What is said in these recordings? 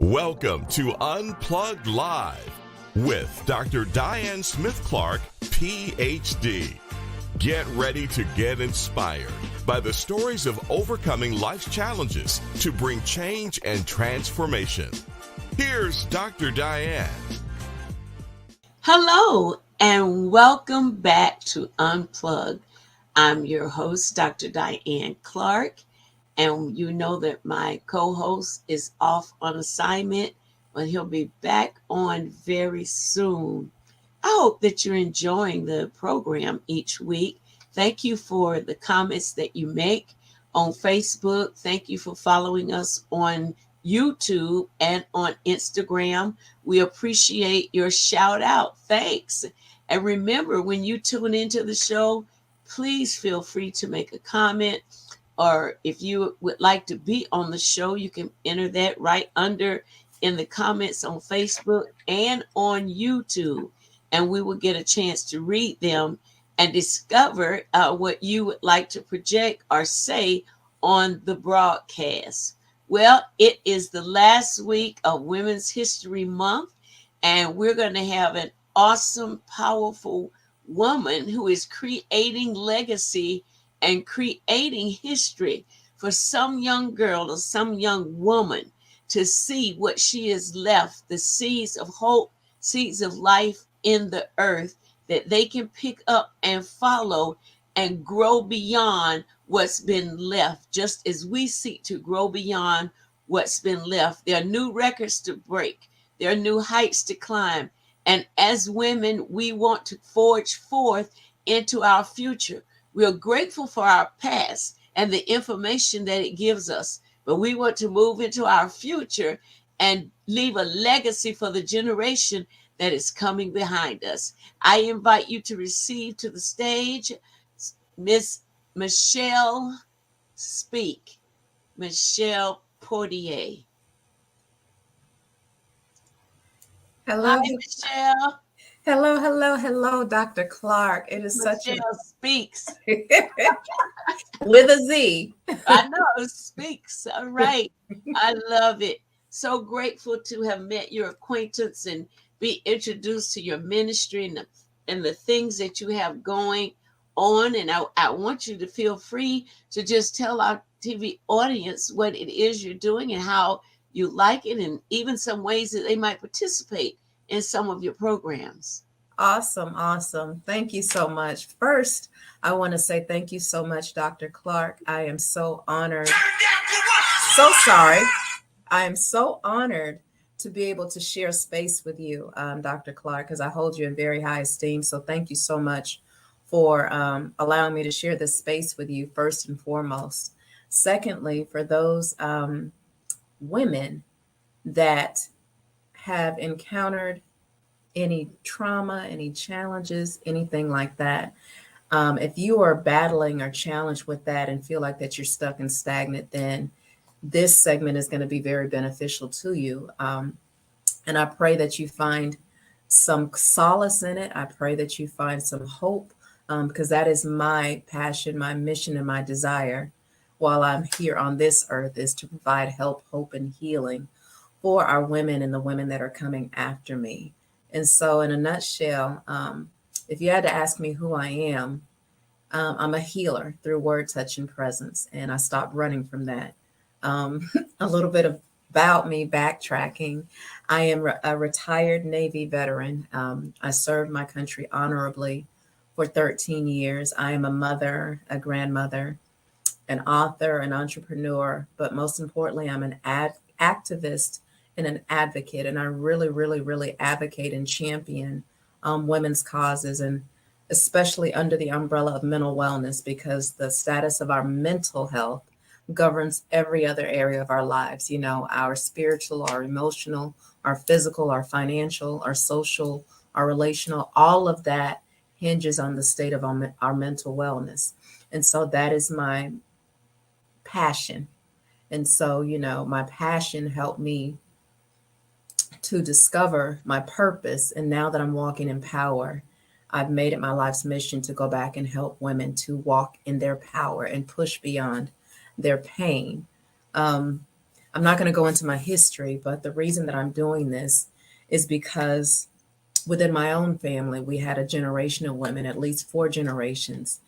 Welcome to Unplugged Live with Dr. Diane Smith-Clark, PhD. Get ready to get inspired by the stories of overcoming life's challenges to bring change and transformation. Here's Dr. Diane. Hello, and welcome back to Unplugged. I'm your host, Dr. Diane Clark, and you know that my co-host is off on assignment, but he'll be back on very soon. I hope that you're enjoying the program each week. Thank you for the comments that you make on Facebook. Thank you for following us on YouTube and on Instagram. We appreciate your shout out. Thanks. And remember, when you tune into the show, please feel free to make a comment. Or if you would like to be on the show, you can enter that right under in the comments on Facebook and on YouTube. And we will get a chance to read them and discover what you would like to project or say on the broadcast. Well, it is the last week of Women's History Month, and we're going to have an awesome, powerful woman who is creating legacy and creating history for some young girl or some young woman to see what she has left, the seeds of hope, seeds of life in the earth that they can pick up and follow and grow beyond what's been left, just as we seek to grow beyond what's been left. There are new records to break. There are new heights to climb. And as women, we want to forge forth into our future. We are grateful for our past and the information that it gives us, but we want to move into our future and leave a legacy for the generation that is coming behind us. I invite you to receive to the stage Miss Michelle Speak, Michelle Portier. Hello. Hi, Michelle. Hello, Dr. Clark. It is Michelle Speaks. With a Z. I know, Speaks. All right. I love it. So grateful to have met your acquaintance and be introduced to your ministry and the things that you have going on. And I want you to feel free to just tell our TV audience what it is you're doing and how you like it, and even some ways that they might participate in some of your programs. Awesome. Thank you so much. First, I want to say thank you so much, Dr. Clark. I am so honored. So sorry. I am so honored to be able to share space with you, Dr. Clark, because I hold you in very high esteem. So thank you so much for allowing me to share this space with you, first and foremost. Secondly, for those women that have encountered any trauma, any challenges, anything like that. If you are battling or challenged with that and feel like that you're stuck and stagnant, then this segment is going to be very beneficial to you. And I pray that you find some solace in it. I pray that you find some hope, because that is my passion, my mission, and my desire while I'm here on this earth, is to provide help, hope, and healing for our women and the women that are coming after me. And so in a nutshell, if you had to ask me who I am, I'm a healer through word, touch, and presence. And I stopped running from that. A little bit about me, backtracking. I am a retired Navy veteran. I served my country honorably for 13 years. I am a mother, a grandmother, an author, an entrepreneur, but most importantly, I'm an activist and an advocate. And I really advocate and champion women's causes, and especially under the umbrella of mental wellness, because the status of our mental health governs every other area of our lives. You know, our spiritual, our emotional, our physical, our financial, our social, our relational, all of that hinges on the state of our mental wellness. And so that is my passion. And so, you know, my passion helped me to discover my purpose. And now that I'm walking in power, I've made it my life's mission to go back and help women to walk in their power and push beyond their pain. I'm not going to go into my history, but the reason that I'm doing this is because within my own family, we had a generation of women, at least 4 generations,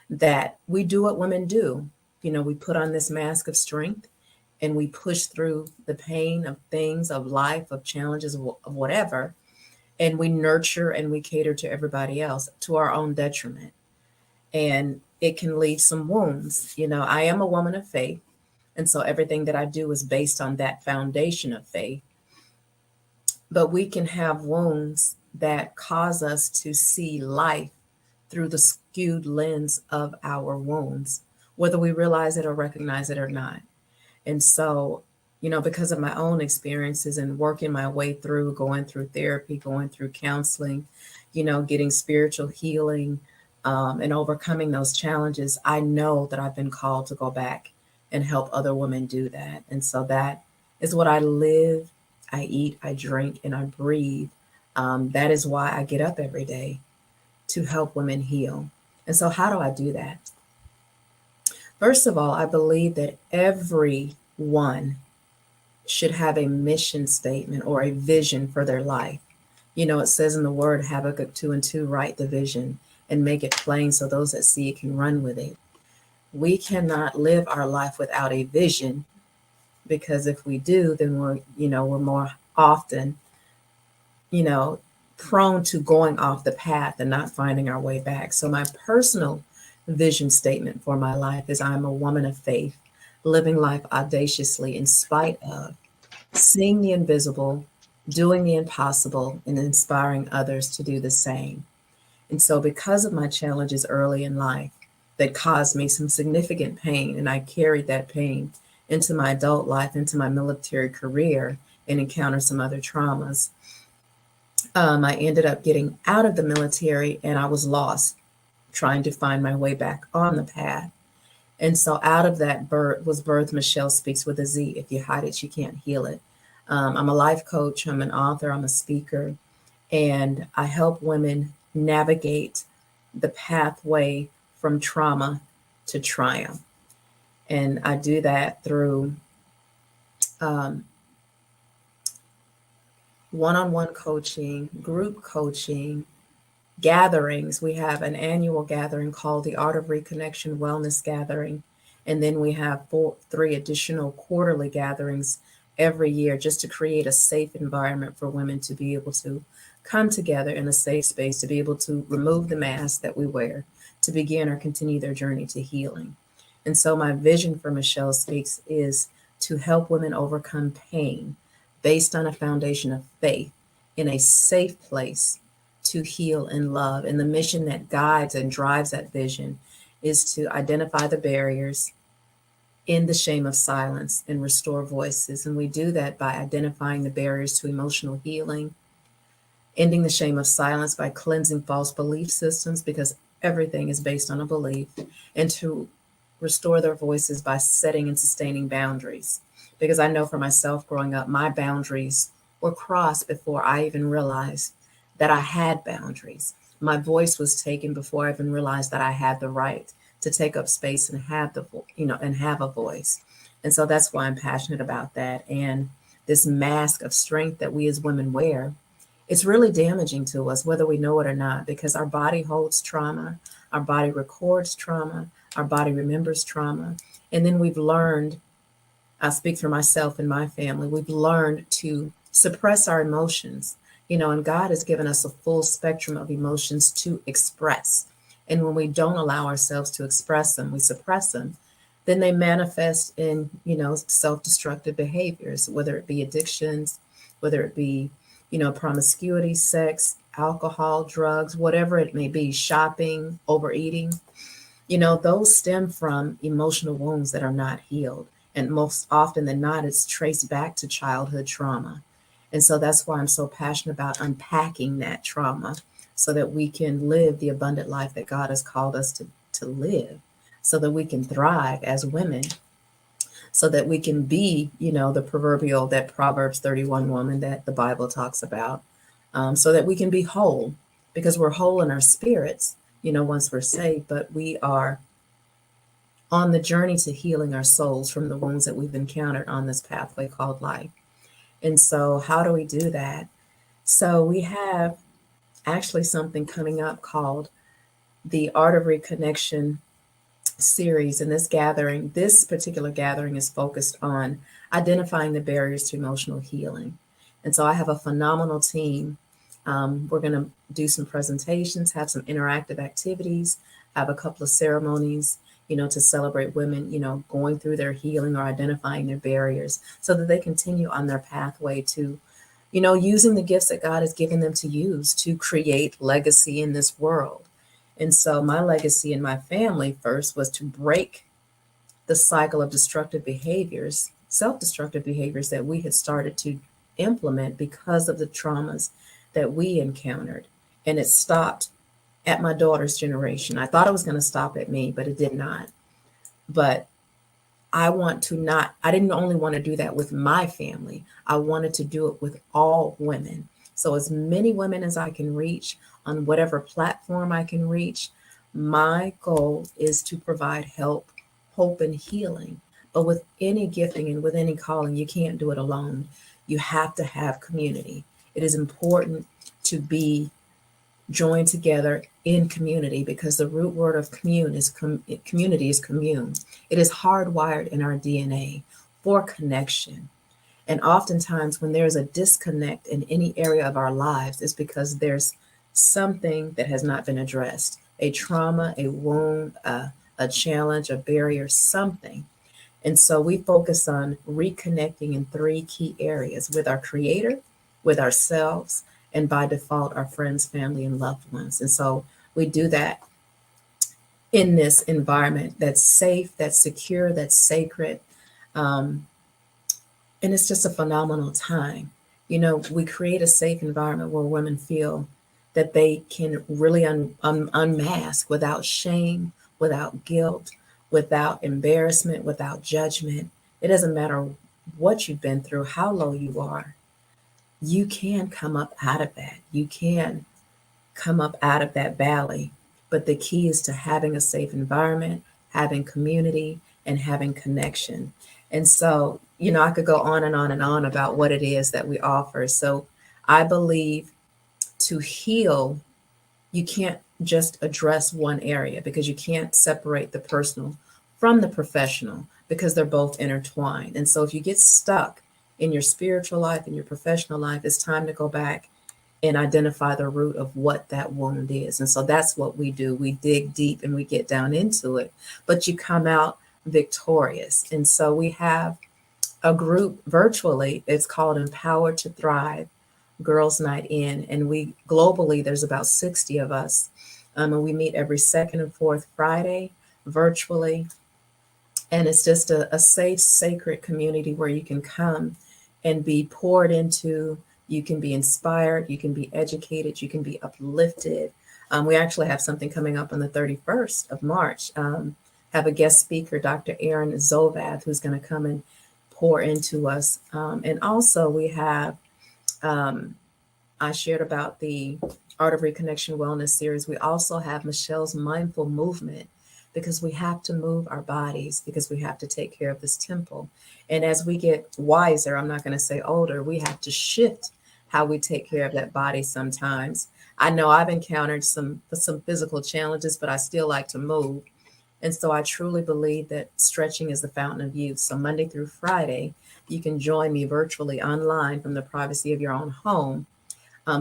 that we do what women do. We put on this mask of strength and we push through the pain of things, of life, of challenges, of whatever, and we nurture and we cater to everybody else to our own detriment. And it can leave some wounds. I am a woman of faith. And so everything that I do is based on that foundation of faith. But we can have wounds that cause us to see life through the skewed lens of our wounds, whether we realize it or recognize it or not. And so, because of my own experiences and working my way through, going through therapy, going through counseling, getting spiritual healing, and overcoming those challenges, I know that I've been called to go back and help other women do that. And so that is what I live, I eat, I drink, and I breathe. That is why I get up every day, to help women heal. And so how do I do that? First of all, I believe that everyone should have a mission statement or a vision for their life. It says in the word Habakkuk 2:2, write the vision and make it plain so those that see it can run with it. We cannot live our life without a vision, because if we do, then we're more often, prone to going off the path and not finding our way back. So my personal vision statement for my life is I'm a woman of faith, living life audaciously in spite of, seeing the invisible, doing the impossible, and inspiring others to do the same. And so because of my challenges early in life that caused me some significant pain, and I carried that pain into my adult life, into my military career, and encountered some other traumas, I ended up getting out of the military and I was lost, trying to find my way back on the path. And so out of that was birth Michelle Speaks with a Z. If you hide it, you can't heal it. I'm a life coach, I'm an author, I'm a speaker, and I help women navigate the pathway from trauma to triumph. And I do that through one-on-one coaching, group coaching, gatherings. We have an annual gathering called the Art of Reconnection Wellness Gathering. And then we have 3 additional quarterly gatherings every year, just to create a safe environment for women to be able to come together in a safe space, to be able to remove the mask that we wear, to begin or continue their journey to healing. And so my vision for Michelle Speaks is to help women overcome pain based on a foundation of faith in a safe place to heal and love. And the mission that guides and drives that vision is to identify the barriers, end the shame of silence, and restore voices. And we do that by identifying the barriers to emotional healing, ending the shame of silence by cleansing false belief systems, because everything is based on a belief, and to restore their voices by setting and sustaining boundaries. Because I know for myself growing up, my boundaries were crossed before I even realized that I had boundaries. My voice was taken before I even realized that I had the right to take up space and have and have a voice. And so that's why I'm passionate about that. And this mask of strength that we as women wear, it's really damaging to us, whether we know it or not, because our body holds trauma, our body records trauma, our body remembers trauma. And then we've learned, I speak for myself and my family, we've learned to suppress our emotions, and God has given us a full spectrum of emotions to express. And when we don't allow ourselves to express them, we suppress them, then they manifest in, self-destructive behaviors, whether it be addictions, whether it be, promiscuity, sex, alcohol, drugs, whatever it may be, shopping, overeating. Those stem from emotional wounds that are not healed. And most often than not, it's traced back to childhood trauma. And so that's why I'm so passionate about unpacking that trauma so that we can live the abundant life that God has called us to live, so that we can thrive as women, so that we can be, the proverbial, that Proverbs 31 woman that the Bible talks about, so that we can be whole, because we're whole in our spirits, once we're saved, but we are on the journey to healing our souls from the wounds that we've encountered on this pathway called life. And so, how do we do that? So, we have actually something coming up called the Art of Reconnection series. And this particular gathering is focused on identifying the barriers to emotional healing. And so, I have a phenomenal team. We're going to do some presentations, have some interactive activities, have a couple of ceremonies, to celebrate women, going through their healing or identifying their barriers so that they continue on their pathway to, using the gifts that God has given them to use to create legacy in this world. And so my legacy in my family first was to break the cycle of destructive behaviors, self-destructive behaviors that we had started to implement because of the traumas that we encountered. And it stopped at my daughter's generation. I thought it was going to stop at me, but it did not. But I didn't only want to do that with my family. I wanted to do it with all women. So as many women as I can reach on whatever platform I can reach, my goal is to provide help, hope, and healing. But with any gifting and with any calling, you can't do it alone. You have to have community. It is important to be joined together in community because the root word of community is commune. It is hardwired in our DNA for connection. And oftentimes when there's a disconnect in any area of our lives, it's because there's something that has not been addressed, a trauma, a wound, a challenge, a barrier, something. And so we focus on reconnecting in 3 key areas: with our creator, with ourselves, and by default, our friends, family, and loved ones. And so we do that in this environment that's safe, that's secure, that's sacred. And it's just a phenomenal time. We create a safe environment where women feel that they can really unmask without shame, without guilt, without embarrassment, without judgment. It doesn't matter what you've been through, how low you are. You can come up out of that. You can come up out of that valley. But the key is to having a safe environment, having community, and having connection. And so, I could go on and on and on about what it is that we offer. So I believe to heal, you can't just address one area because you can't separate the personal from the professional because they're both intertwined. And so if you get stuck in your spiritual life and your professional life, it's time to go back and identify the root of what that wound is. And so that's what we do. We dig deep and we get down into it, but you come out victorious. And so we have a group virtually. It's called Empowered to Thrive Girls Night In. And we globally, there's about 60 of us. And we meet every second and fourth Friday virtually. And it's just a safe, sacred community where you can come and be poured into. You can be inspired, you can be educated, you can be uplifted. We actually have something coming up on the 31st of March. Have a guest speaker, Dr. Aaron Zovath, who's going to come and pour into us. And also we have, I shared about the Art of Reconnection Wellness series. We also have Michelle's Mindful Movement, because we have to move our bodies, because we have to take care of this temple. And as we get wiser, I'm not going to say older, we have to shift how we take care of that body sometimes. I know I've encountered some physical challenges, but I still like to move. And so I truly believe that stretching is the fountain of youth. So Monday through Friday, you can join me virtually online from the privacy of your own home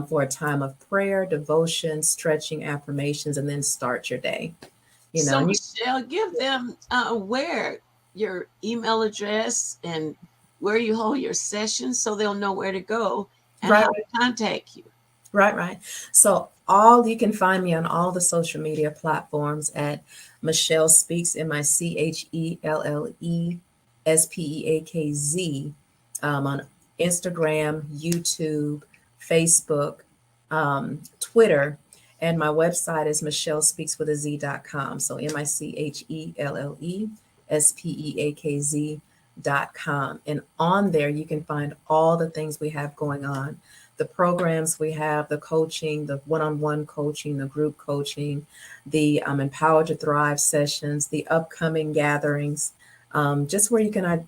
for a time of prayer, devotion, stretching, affirmations, and then start your day. So Michelle, give them where your email address and where you hold your sessions so they'll know where to go and how to contact you. Right. So you can find me on all the social media platforms at Michelle Speaks, MICHELLESPEAKZ, on Instagram, YouTube, Facebook, Twitter, and my website is michellespeakswithaz.com. So MICHELLESPEAKZ And on there, you can find all the things we have going on, the programs we have, the coaching, the one-on-one coaching, the group coaching, the Empower to Thrive sessions, the upcoming gatherings, just where you can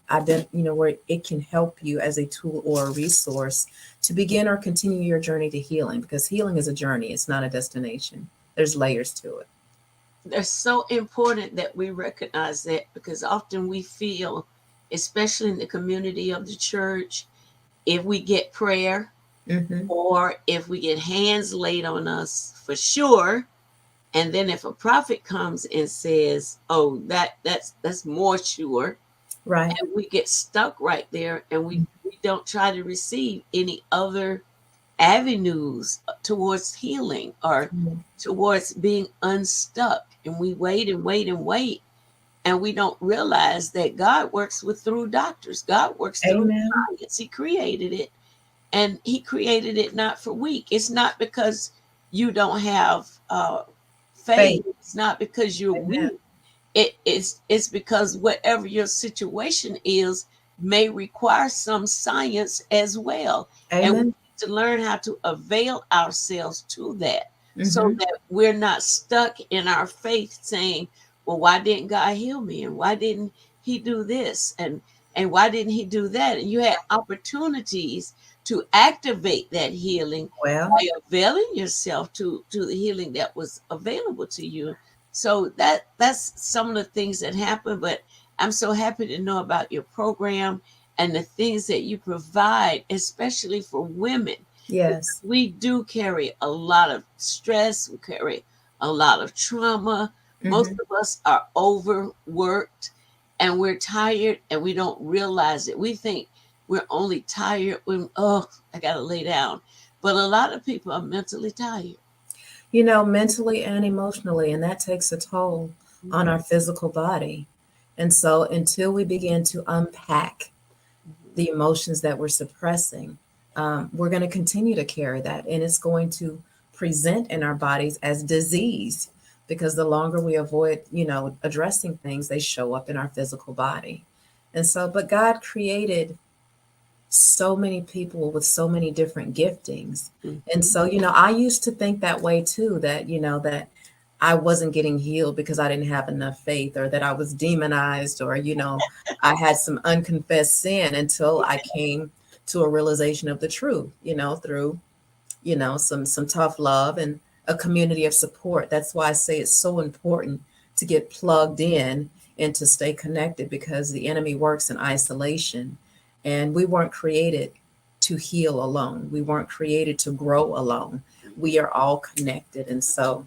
where it can help you as a tool or a resource to begin or continue your journey to healing, because healing is a journey. It's not a destination. There's layers to it. They're so important that we recognize that, because often we feel, especially in the community of the church, if we get prayer Mm-hmm. or if we get hands laid on us, for sure. And then if a prophet comes and says, "Oh, that's more sure," Right. and we get stuck right there, and we don't try to receive any other avenues towards healing or Mhm. towards being unstuck, and we wait and wait and wait, and we don't realize that God works through doctors. God works through Amen. science. He created it, and he created it not for weak. It's not because you don't have faith. Faith. It's not because you're Amen. weak. It's because whatever your situation is may require some science as well, and we Amen. need to learn how to avail ourselves to that, so Mm-hmm. that we're not stuck in our faith saying, "Well, why didn't God heal me? And why didn't He do this? And why didn't He do that?" And you had opportunities to activate that healing Well, by availing yourself to the healing that was available to you. So that's some of the things that happen. But I'm so happy to know about your program and the things that you provide, especially for women, yes. because we do carry a lot of stress, we carry a lot of trauma. Most Mm-hmm. of us are overworked and we're tired and we don't realize it. We think we're only tired when, oh, I got to lay down. But a lot of people are mentally tired. Mentally and emotionally, and that takes a toll on Mhm. our physical body. And so, until we begin to unpack Mhm. the emotions that we're suppressing, we're going to continue to carry that, and it's going to present in our bodies as disease, because the longer we avoid, addressing things, they show up in our physical body. And so, but God created so many people with so many different giftings. And Mhm. so, I used to think that way too, that I wasn't getting healed because I didn't have enough faith, or that I was demonized, or, I had some unconfessed sin, until I came to a realization of the truth, through, some tough love and a community of support. That's why I say it's so important to get plugged in and to stay connected, because the enemy works in isolation, and we weren't created to heal alone. We weren't created to grow alone. We are all connected. And so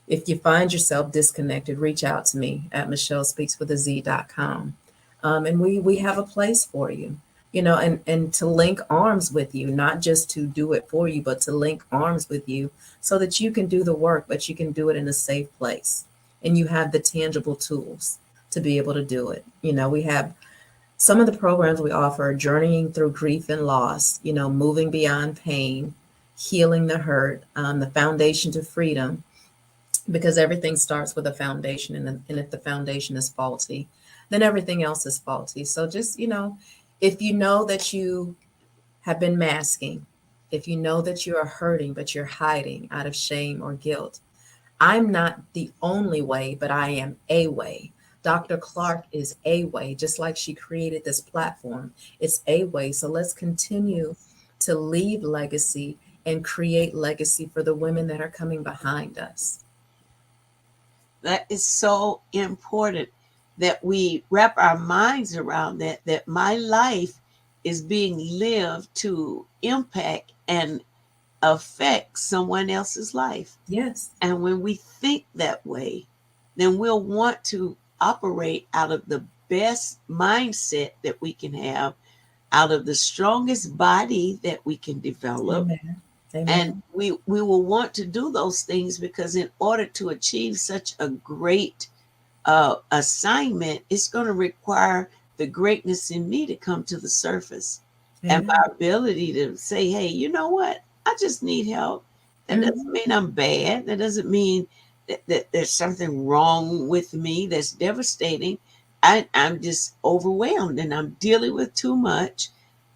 if you find yourself disconnected, reach out to me at michellespeakswithaz.com. And we have a place for you, and to link arms with you, not just to do it for you, but to link arms with you so that you can do the work, but you can do it in a safe place. And you have the tangible tools to be able to do it. We have some of the programs we offer: journeying through grief and loss, moving beyond pain, healing the hurt, the foundation to freedom, because everything starts with a foundation, and if the foundation is faulty, then everything else is faulty. So just, if you know that you have been masking, if you know that you are hurting but you're hiding out of shame or guilt, I'm not the only way, but I am a way. Dr. Clark is a way, just like she created this platform. It's a way. So let's continue to leave legacy and create legacy for the women that are coming behind us. That is so important that we wrap our minds around that my life is being lived to impact and affect someone else's life. Yes. And when we think that way, then we'll want to operate out of the best mindset that we can have, out of the strongest body that we can develop. Amen. And Amen. we will want to do those things, because in order to achieve such a great assignment, it's going to require the greatness in me to come to the surface, and my Amen. ability to say, "Hey, you know what? I just need help." That Mhm. doesn't mean I'm bad. That doesn't mean that there's something wrong with me that's devastating. I'm just overwhelmed and I'm dealing with too much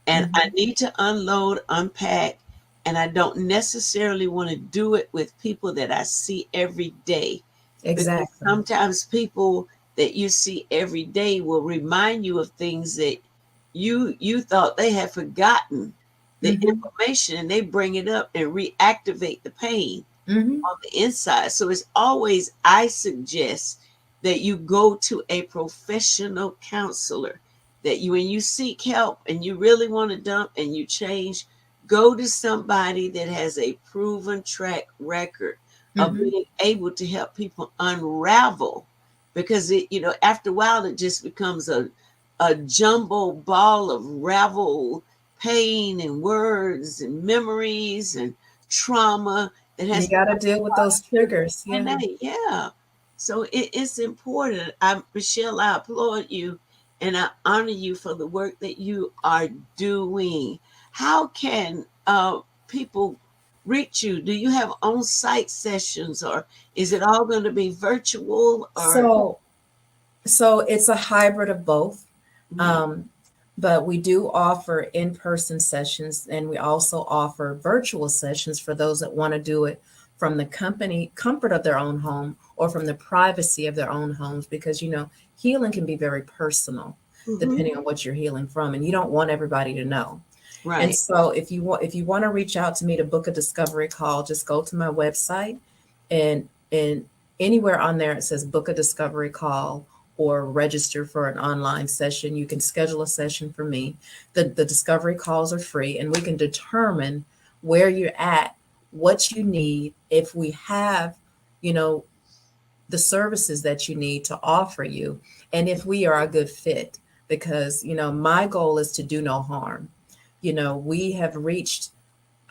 and I Mhm. need to unload, unpack, and I don't necessarily want to do it with people that I see every day because Exactly. sometimes people that you see every day will remind you of things that you thought they had forgotten the Mhm. information and they bring it up and reactivate the pain Mhm. on the inside. So it's always, I suggest that you go to a professional counselor. That you, when you seek help and you really want to dump and you change, go to somebody that has a proven track record of Mhm. being able to help people unravel. Because it, after a while, it just becomes a jumbo ball of ravel pain and words and memories and trauma that You has got to become deal with part those of your triggers. Yeah. DNA. Yeah. So it's important. Michelle, I applaud you and I honor you for the work that you are doing. How can people reach you? Do you have on-site sessions or is it all going to be virtual or? So so it's a hybrid of both. Mhm. Um, but we do offer in-person sessions and we also offer virtual sessions for those that want to do it from the company comfort of their own home or from the privacy of their own homes because healing can be very personal Mhm. depending on what you're healing from and you don't want everybody to know. And Right. so if you want to reach out to me to book a discovery call, just go to my website and anywhere on there it says book a discovery call or register for an online session. You can schedule a session for me. The discovery calls are free and we can determine where you're at, what you need, if we have, you know, the services that you need to offer you, and if we are a good fit. Because, my goal is to do no harm. We have reached,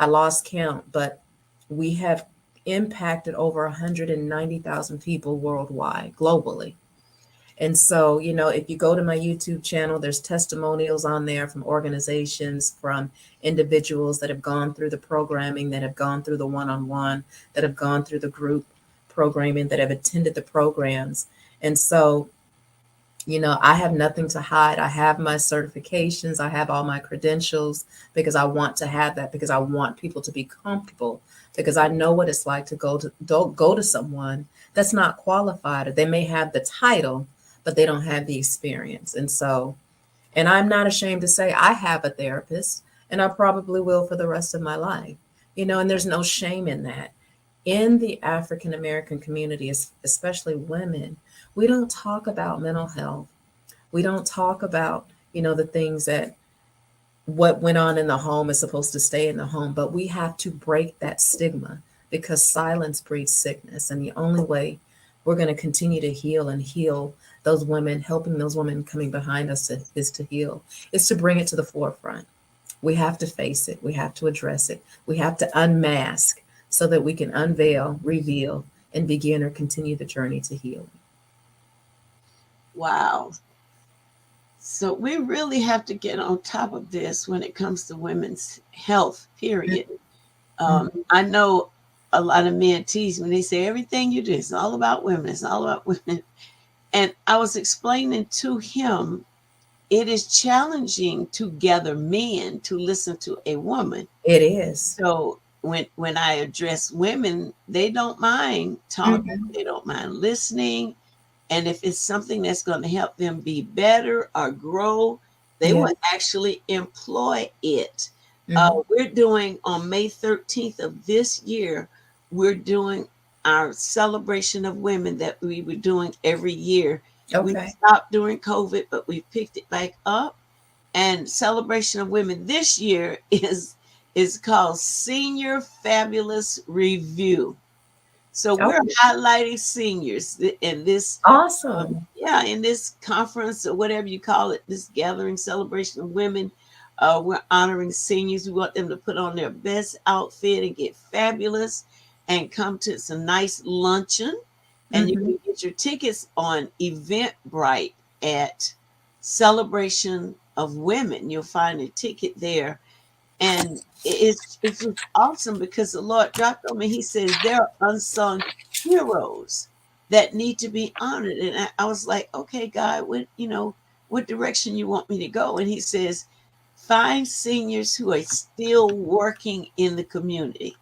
I lost count, but we have impacted over 190,000 people worldwide, globally. And so, if you go to my YouTube channel, there's testimonials on there from organizations, from individuals that have gone through the programming, that have gone through the one on one, that have gone through the group programming, that have attended the programs. And so, I have nothing to hide. I have my certifications, I have all my credentials because I want to have that, because I want people to be comfortable, because I know what it's like to go to someone that's not qualified, or they may have the title, but they don't have the experience. And so, and I'm not ashamed to say I have a therapist, and I probably will for the rest of my life. And there's no shame in that. In the African American community, especially women, we don't talk about mental health. We don't talk about, the things that what went on in the home is supposed to stay in the home, but we have to break that stigma because silence breeds sickness. And the only way we're going to continue to heal and heal those women, helping those women coming behind us is to heal, is to bring it to the forefront. We have to face it. We have to address it. We have to unmask so that we can unveil, reveal, and begin or continue the journey to healing. Wow. So we really have to get on top of this when it comes to women's health, period. Mhm. I know a lot of men tease me. They say everything you do is all about women. It's all about women. And I was explaining to him it is challenging to gather men to listen to a woman. It is. So when I address women, they don't mind talking, Mhm. they don't mind listening, and if it's something that's going to help them be better or grow, they Yeah. will actually employ it. Mhm. We're doing on May 13th of this year, we're doing our celebration of women that we were doing every year. We Okay. stopped during COVID, but we picked it back up. And celebration of women this year is called Senior Fabulous Review. So we're Okay. highlighting seniors in this, Awesome. yeah, in this conference or whatever you call it, this gathering celebration of women. We're honoring seniors. We want them to put on their best outfit and get fabulous and come to some nice luncheon. And you Mhm. can get your tickets on Eventbrite at Celebration of Women. You'll find a ticket there and it's just awesome because the Lord dropped on me. He says there are unsung heroes that need to be honored. And I was like, okay, God, what direction you want me to go? And he says, find seniors who are still working in the community,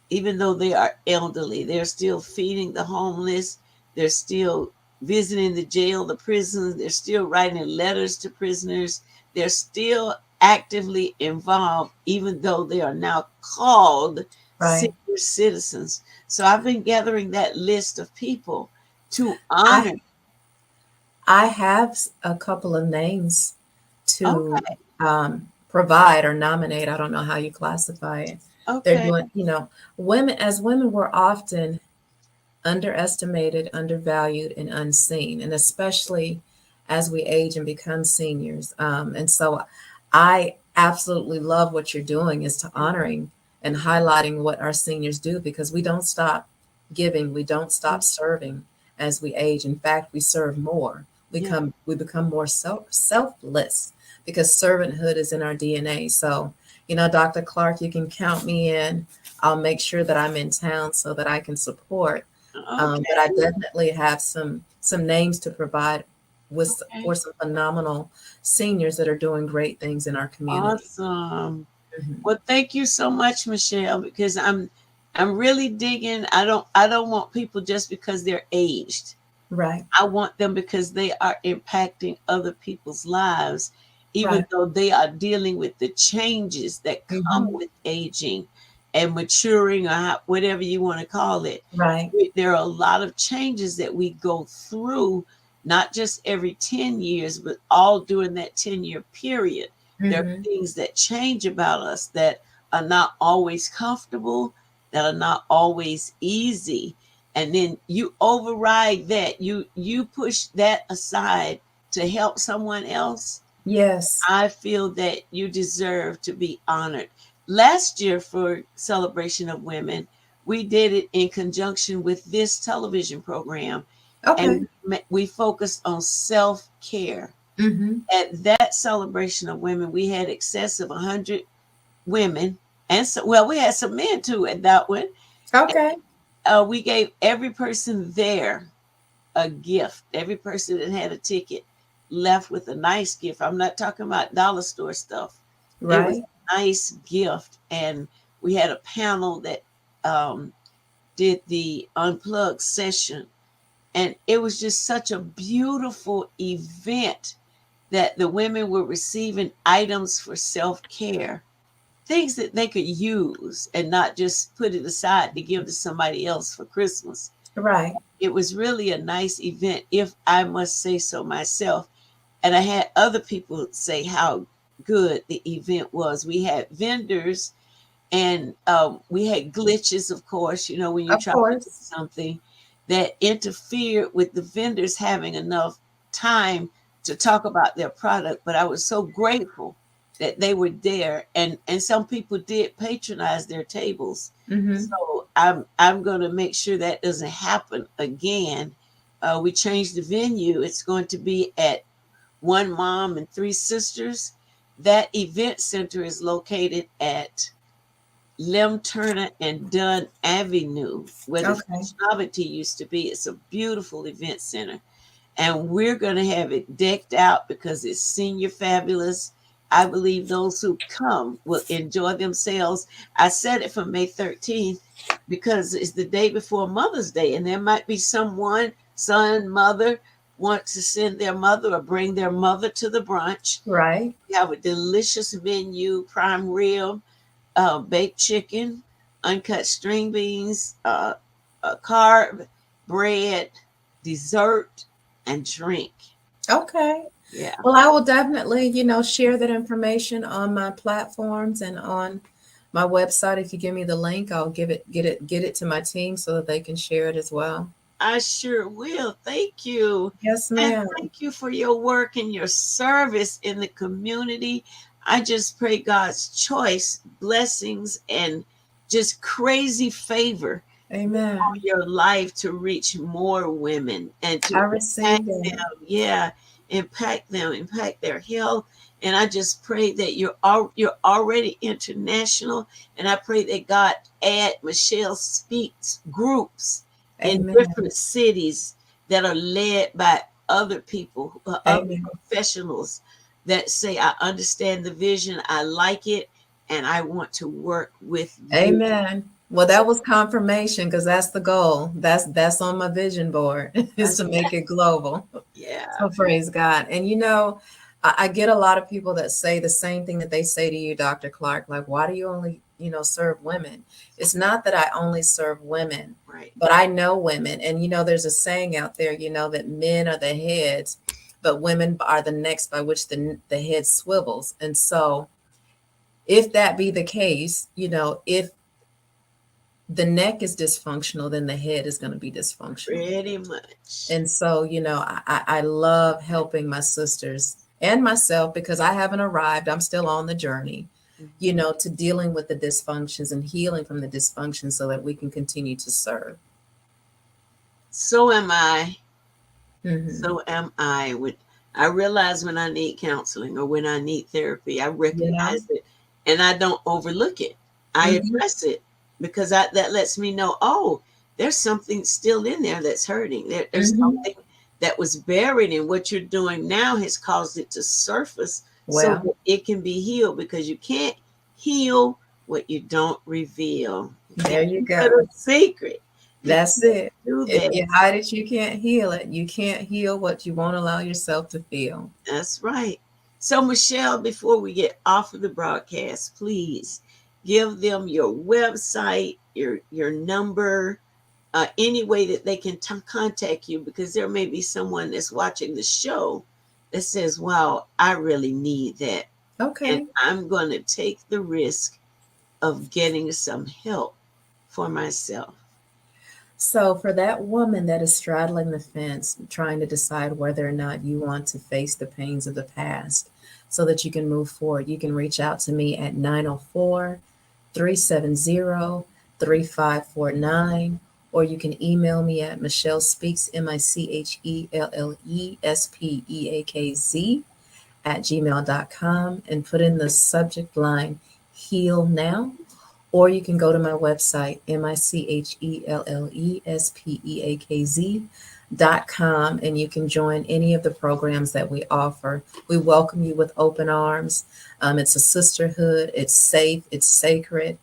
even though they are elderly. They're still feeding the homeless. They're still visiting the jail, the prisons. They're still writing letters to prisoners. They're still actively involved, even though they are now called Right. senior citizens. So I've been gathering that list of people to I honor. I have a couple of names to Okay, provide or nominate. I don't know how you classify it. They're okay, doing, women, as women, we're often underestimated, undervalued, and unseen, and especially as we age and become seniors. And so I absolutely love what you're doing, is to honoring and highlighting what our seniors do, because we don't stop giving, we don't stop serving as we age. In fact, we serve more. yeah. We become more selfless, because servanthood is in our DNA. So, Dr. Clark, you can count me in. I'll make sure that I'm in town so that I can support. But I Okay, definitely have some names to provide okay. for some phenomenal seniors that are doing great things in our community. Awesome. Mhm. Well, thank you so much, Michelle, because I'm really digging. I don't want people just because they're aged. Right, I want them because they are impacting other people's lives, even right, though they are dealing with the changes that come hmm with aging and maturing, or whatever you want to call it. right, There are a lot of changes that we go through, not just every 10 years, but all during that 10-year period. There are hmm things that change about us that are not always comfortable, that are not always easy. And then you override that. You push that aside to help someone else. yes, I feel that you deserve to be honored. Last year, for Celebration of Women, we did it in conjunction with this television program, okay, and we focused on self care. hmm At that Celebration of Women, we had excess of 100 women, and so, well, we had some men too at that one. okay, We gave every person there a gift. Every person that had a ticket left with a nice gift. I'm not talking about dollar store stuff. It was right, a nice gift. And we had a panel that um, did the unplugged session. And it was just such a beautiful event that the women were receiving items for self care, things that they could use and not just put it aside to give to somebody else for Christmas. right, It was really a nice event, if I must say so myself. And I had other people say how good the event was. We had vendors, and we had glitches, of course, when you of try to do course, something that interfered with the vendors having enough time to talk about their product. But I was so grateful that they were there, and some people did patronize their tables. hmm So I'm going to make sure that doesn't happen again. We changed the venue. It's going to be at One Mom and Three Sisters. That event center is located at Lem Turner and Dunn Avenue, where the okay, Fish Novelty used to be. It's a beautiful event center, and we're going to have it decked out because it's senior fabulous. I believe those who come will enjoy themselves. I said it for May 13th because it's the day before Mother's Day, and there might be someone, son, mother, wants to send their mother or bring their mother to the brunch. right, We have a delicious menu: prime rib, baked chicken, uncut string beans, carb, bread, dessert, and drink. okay. Yeah, Well, I will definitely, share that information on my platforms and on my website. If you give me the link, I'll get it to my team so that they can share it as well. I sure will. Thank you. Yes, And ma'am. thank you for your work and your service in the community. I just pray God's choice, blessings, and just crazy favor on Amen. your life to reach more women and I to impact received it. them. Yeah, impact them, impact their health. And I just pray that you're already international. And I pray that God add Michelle Speaks groups in Amen. different cities that are led by other people, other Amen. professionals that say, I understand the vision, I like it, and I want to work with you. Amen. Well, that was confirmation because that's the goal. That's on my vision board is to make it global. Yeah, So praise God. And I get a lot of people that say the same thing that they say to you, Dr. Clark, like, why do you only, serve women? It's not that I only serve women, right. but I know women. And there's a saying out there, that men are the heads, but women are the necks by which the head swivels. And so if that be the case, if the neck is dysfunctional, then the head is going to be dysfunctional. Pretty much. And so, I love helping my sisters and myself because I haven't arrived. I'm still on the journey, to dealing with the dysfunctions and healing from the dysfunctions so that we can continue to serve. So am I. Mhm. So am I. I realize when I need counseling or when I need therapy, I recognize it and I don't overlook it. I Mhm. address it because that lets me know, oh, there's something still in there that's hurting. There's Mhm. something that was buried, and what you're doing now has caused it to surface so Well, that it can be healed, because you can't heal what you don't reveal. You there can't you keep it go. a secret. You That's can't it. do If that. you hide it, you can't heal it. You can't heal what you won't allow yourself to feel. That's right. So, Michelle, before we get off of the broadcast, please give them your website, your number, any way that they can contact you, because there may be someone that's watching the show that says, wow, I really need that. And Okay. I'm going to take the risk of getting some help for myself. So, for that woman that is straddling the fence, trying to decide whether or not you want to face the pains of the past so that you can move forward, you can reach out to me at 904-370-3549, or you can email me at Michelle Speaks, MICHELLESPEAKZ @gmail.com, and put in the subject line Heal Now. Or you can go to my website, MICHELLESPEAKZ.com, and you can join any of the programs that we offer. We welcome you with open arms. It's a sisterhood, it's safe, it's sacred,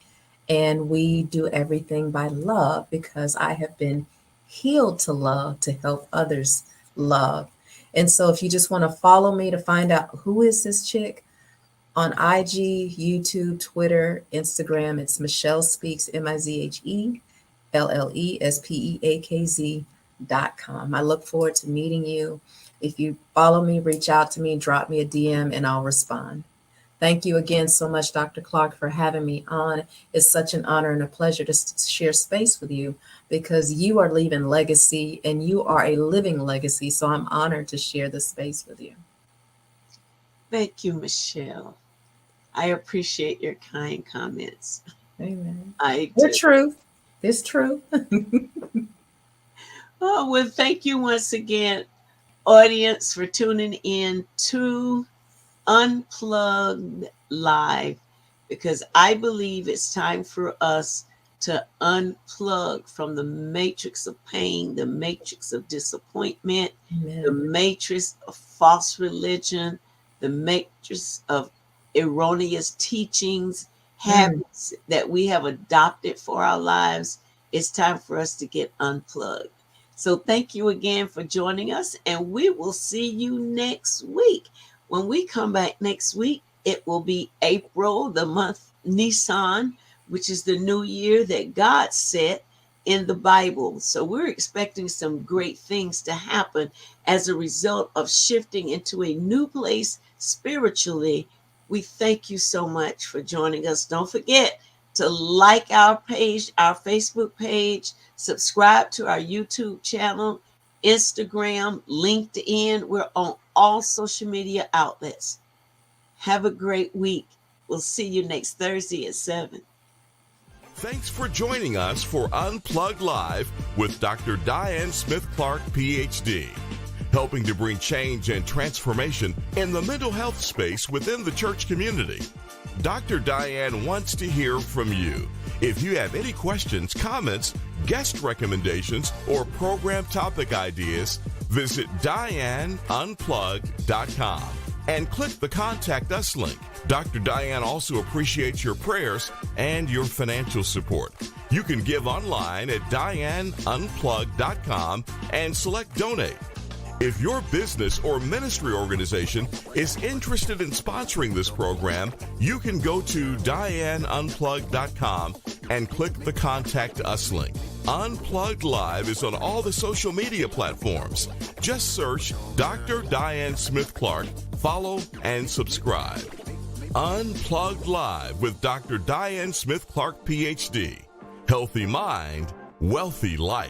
and we do everything by love because I have been healed to love, to help others love. And so if you just want to follow me to find out who is this chick, on IG, YouTube, Twitter, Instagram, it's Michelle Speaks, MICHELLESPEAKZ.com. I look forward to meeting you. If you follow me, reach out to me, drop me a DM, and I'll respond. Thank you again so much, Dr. Clark, for having me on. It's such an honor and a pleasure to share space with you because you are leaving legacy and you are a living legacy. So I'm honored to share this space with you. Thank you, Michelle. I appreciate your kind comments. Amen. I The do. truth. It's true. Oh, well, thank you once again, audience, for tuning in to Unplugged Live, because I believe it's time for us to unplug from the matrix of pain, the matrix of disappointment, the Amen. matrix of false religion, the matrix of erroneous teachings, Mm. habits that we have adopted for our lives. It's time for us to get unplugged. So, thank you again for joining us, and we will see you next week. When we come back next week, it will be April, the month Nisan, which is the new year that God set in the Bible. So we're expecting some great things to happen as a result of shifting into a new place spiritually. We thank you so much for joining us. Don't forget to like our page, our Facebook page, subscribe to our YouTube channel, Instagram, LinkedIn. We're on all social media outlets. Have a great week. We'll see you next Thursday at 7. Thanks for joining us for Unplugged Live with Dr. Diane Smith-Clark, PhD, helping to bring change and transformation in the mental health space within the church community. Dr. Diane wants to hear from you. If you have any questions, comments, guest recommendations, or program topic ideas, visit DianeUnplugged.com and click the Contact Us link. Dr. Diane also appreciates your prayers and your financial support. You can give online at DianeUnplugged.com and select Donate. If your business or ministry organization is interested in sponsoring this program, you can go to DianeUnplugged.com and click the Contact Us link. Unplugged Live is on all the social media platforms. Just search Dr. Diane Smith Clark, follow, and subscribe. Unplugged Live with Dr. Diane Smith Clark, PhD. Healthy mind, wealthy life.